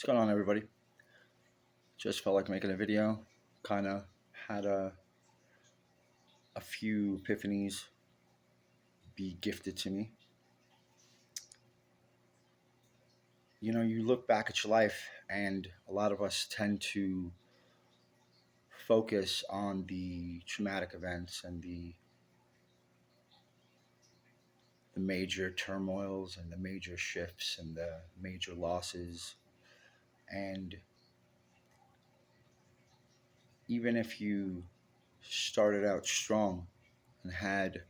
What's going on, everybody? Just felt like making a video. Kind of had a few epiphanies be gifted to me. You look back at your life, and a lot of us tend to focus on the traumatic events and the major turmoils and the major shifts and the major losses. And even if you started out strong and had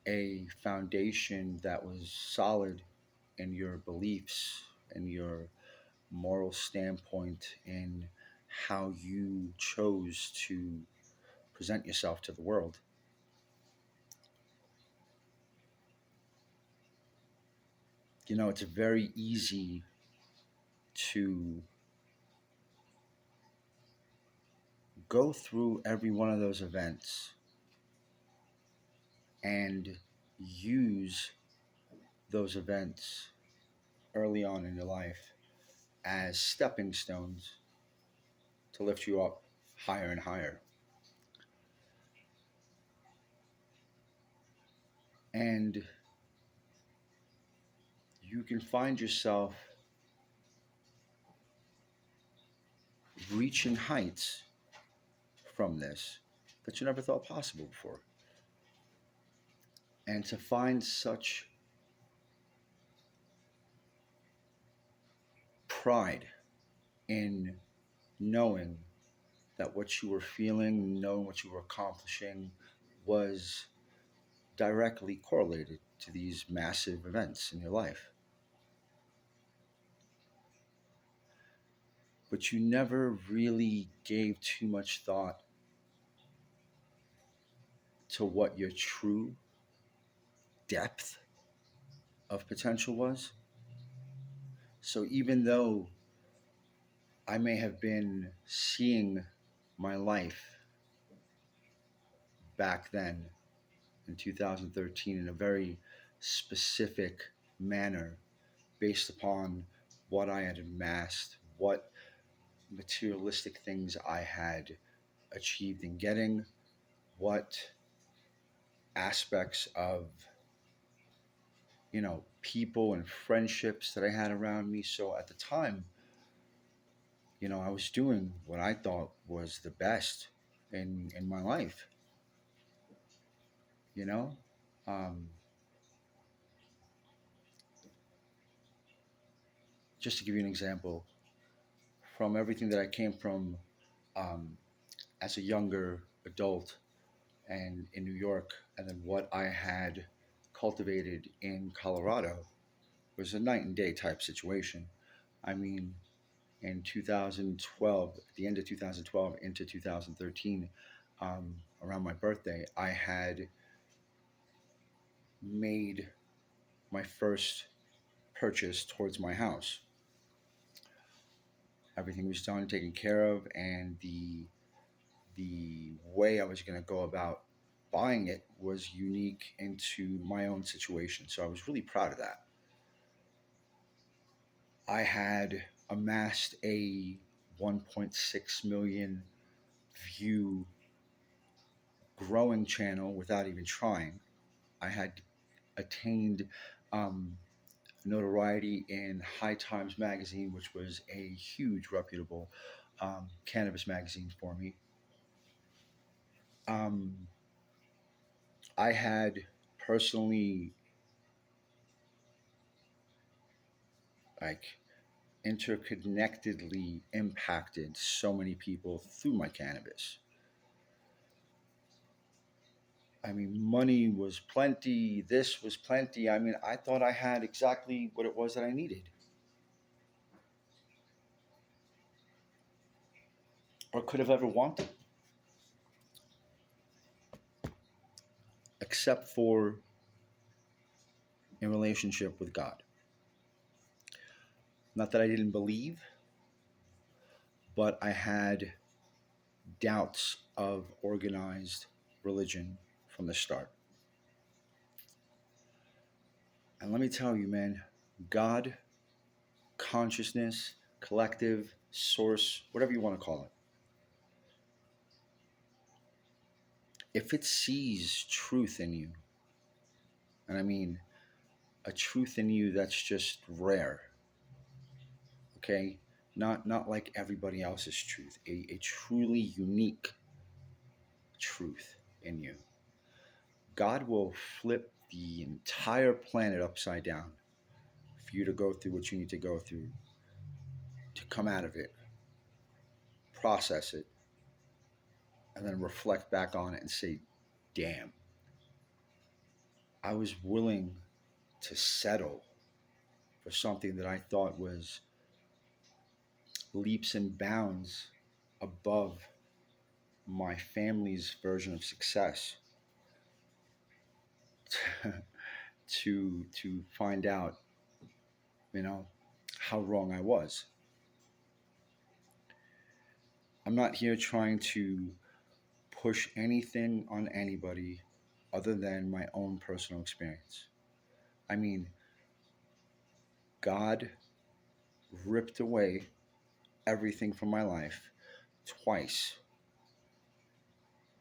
a foundation that was solid in your beliefs and your moral standpoint in how you chose to present yourself to the world. It's very easy to go through every one of those events and use those events early on in your life as stepping stones to lift you up higher and higher. And you can find yourself reaching heights from this that you never thought possible before. And to find such pride in knowing that what you were feeling, knowing what you were accomplishing, was directly correlated to these massive events in your life. But you never really gave too much thought to what your true depth of potential was. So even though I may have been seeing my life back then in 2013 in a very specific manner based upon what I had amassed, what materialistic things I had achieved in getting, what aspects of, people and friendships that I had around me. So at the time, I was doing what I thought was the best in my life, you know? Um, just to give you an example, from everything that I came from um, as a younger adult and in New York, and then what I had cultivated in Colorado was a night and day type situation. I mean, in 2012, at the end of 2012 into 2013, around my birthday, I had made my first purchase towards my house. Everything was done, taken care of, and the way I was going to go about buying it was unique into my own situation. So I was really proud of that. I had amassed a 1.6 million view growing channel without even trying. I had attained um, notoriety in High Times magazine, which was a huge, reputable cannabis magazine for me. Um, I had personally like interconnectedly impacted so many people through my cannabis. I mean, money was plenty, this was plenty. I mean, I thought I had exactly what it was that I needed or could have ever wanted, except for in relationship with God. Not that I didn't believe, but I had doubts of organized religion from the start. And let me tell you, man, God consciousness, collective, source, whatever you want to call it, if it sees truth in you, and I mean a truth in you that's just rare, okay? Not like everybody else's truth, a truly unique truth in you. God will flip the entire planet upside down for you to go through what you need to go through to come out of it, process it, and then reflect back on it and say, damn, I was willing to settle for something that I thought was leaps and bounds above my family's version of success to find out, you know, how wrong I was. I'm not here trying to push anything on anybody other than my own personal experience. I mean, God ripped away everything from my life twice,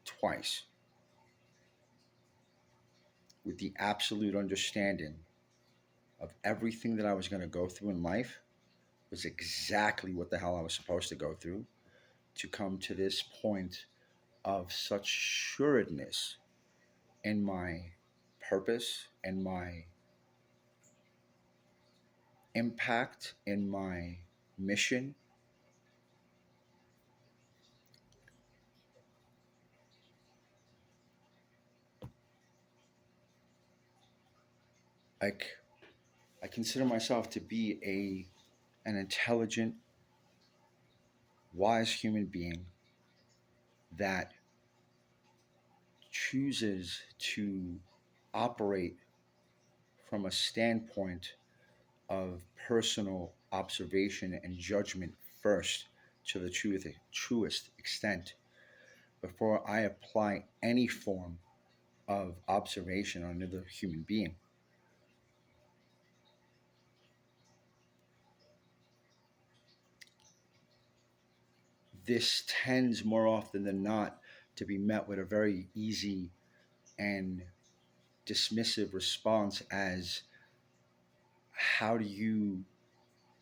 twice, with the absolute understanding of everything that I was going to go through in life was exactly what the hell I was supposed to go through to come to this point of such sureness in my purpose and my impact in my mission. Like, I consider myself to be an intelligent, wise human being that chooses to operate from a standpoint of personal observation and judgment first to the truest extent before I apply any form of observation on another human being. This tends more often than not to be met with a very easy and dismissive response as, how do you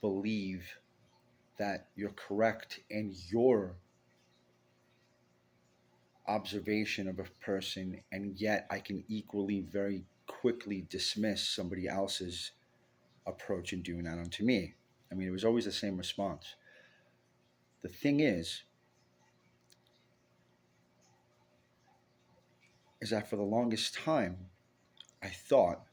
believe that you're correct in your observation of a person, and yet I can equally very quickly dismiss somebody else's approach in doing that onto me? I mean, it was always the same response. The thing is that for the longest time, I thought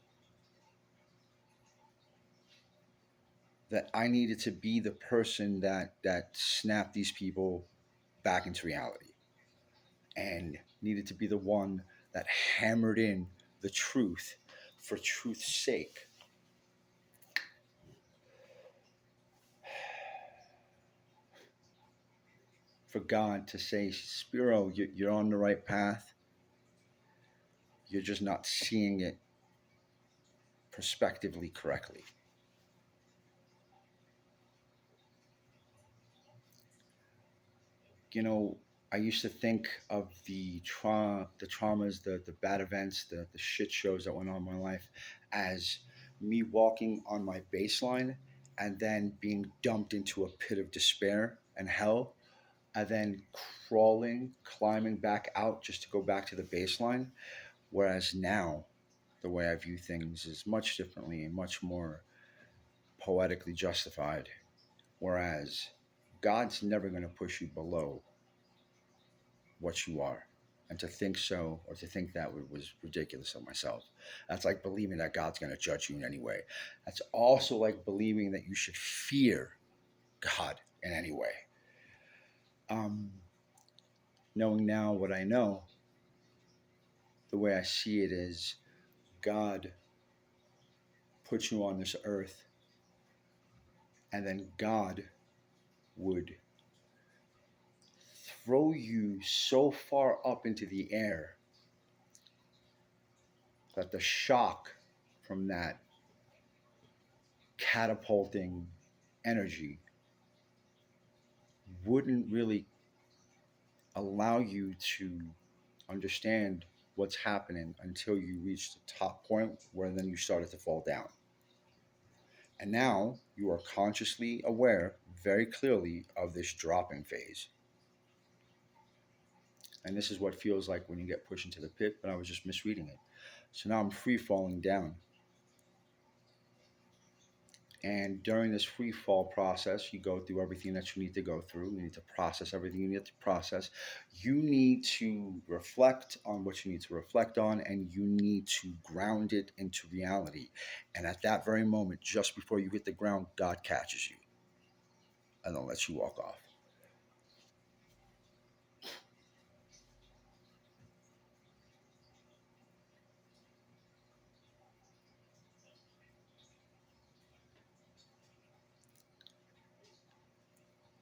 that I needed to be the person that snapped these people back into reality, and needed to be the one that hammered in the truth for truth's sake. For God to say, Spiro, you're on the right path. You're just not seeing it prospectively correctly. You know, I used to think of the traumas, the bad events, the shit shows that went on in my life as me walking on my baseline and then being dumped into a pit of despair and hell, and then climbing back out just to go back to the baseline. Whereas now, the way I view things is much differently and much more poetically justified. Whereas God's never going to push you below what you are. And to think so, or to think that was ridiculous of myself. That's like believing that God's going to judge you in any way. That's also like believing that you should fear God in any way. Um, Knowing now what I know, the way I see it is God put you on this earth, and then God would throw you so far up into the air that the shock from that catapulting energy wouldn't really allow you to understand what's happening until you reach the top point where then you started to fall down. And now you are consciously aware very clearly of this dropping phase. And this is what feels like when you get pushed into the pit, but I was just misreading it. So now I'm free falling down. And during this free fall process, you go through everything that you need to go through. You need to process everything you need to process. You need to reflect on what you need to reflect on, and you need to ground it into reality. And at that very moment, just before you hit the ground, God catches you and then lets you walk off.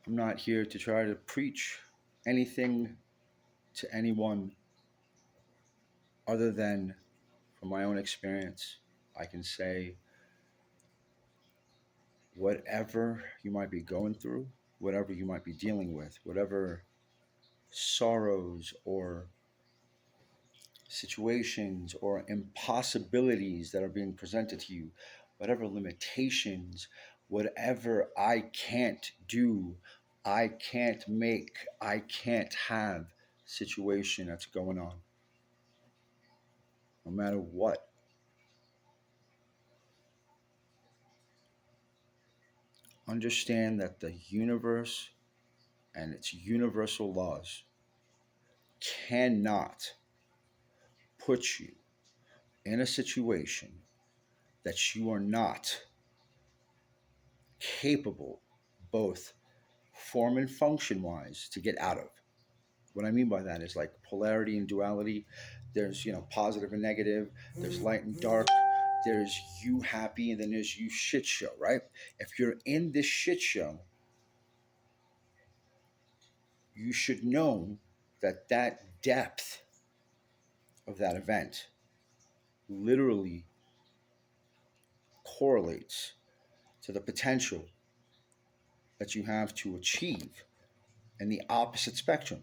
I'm not here to try to preach anything to anyone other than from my own experience. I can say whatever you might be going through, whatever you might be dealing with, whatever sorrows or situations or impossibilities that are being presented to you, whatever limitations, whatever I can't do, I can't make, I can't have situation that's going on, no matter what. Understand that the universe and its universal laws cannot put you in a situation that you are not capable, both form and function wise, to get out of. What I mean by that is like polarity and duality. There's, positive and negative, there's light and dark, there's you happy, and then there's you shit show, right? If you're in this shit show, you should know that that depth of that event literally correlates to the potential that you have to achieve in the opposite spectrum.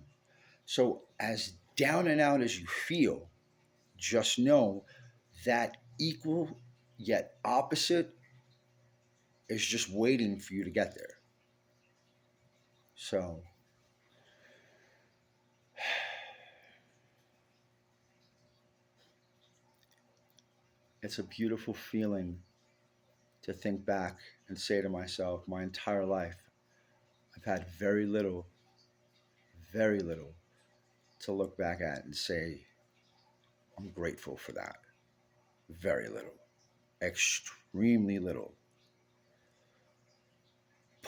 So, as down and out as you feel, just know that equal yet opposite is just waiting for you to get there. So, it's a beautiful feeling to think back and say to myself, my entire life, I've had very little to look back at and say, I'm grateful for that. Very little, extremely little.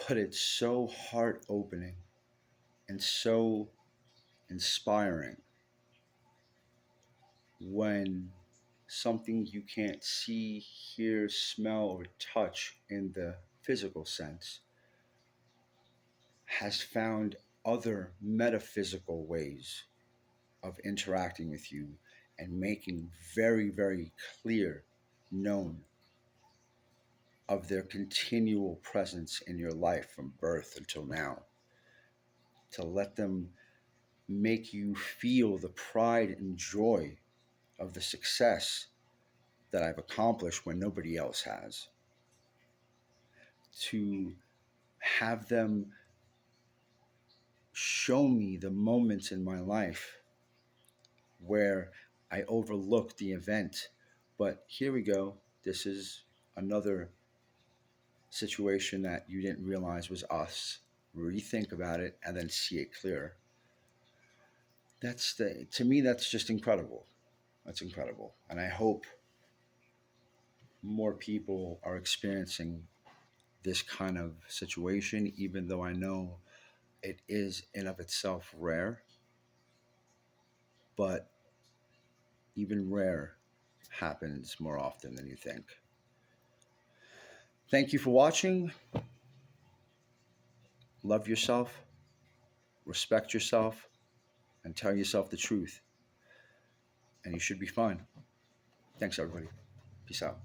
But it's so heart opening and so inspiring when something you can't see, hear, smell, or touch in the physical sense has found other metaphysical ways of interacting with you and making very, very clear known of their continual presence in your life from birth until now. To let them make you feel the pride and joy of the success that I've accomplished when nobody else has. To have them show me the moments in my life where I overlooked the event. But here we go. This is another situation that you didn't realize was us. Rethink about it and then see it clear. To me, that's just incredible. That's incredible. And I hope more people are experiencing this kind of situation, even though I know it is in of itself rare. But even rare happens more often than you think. Thank you for watching. Love yourself, respect yourself, and tell yourself the truth. And you should be fine. Thanks, everybody. Peace out.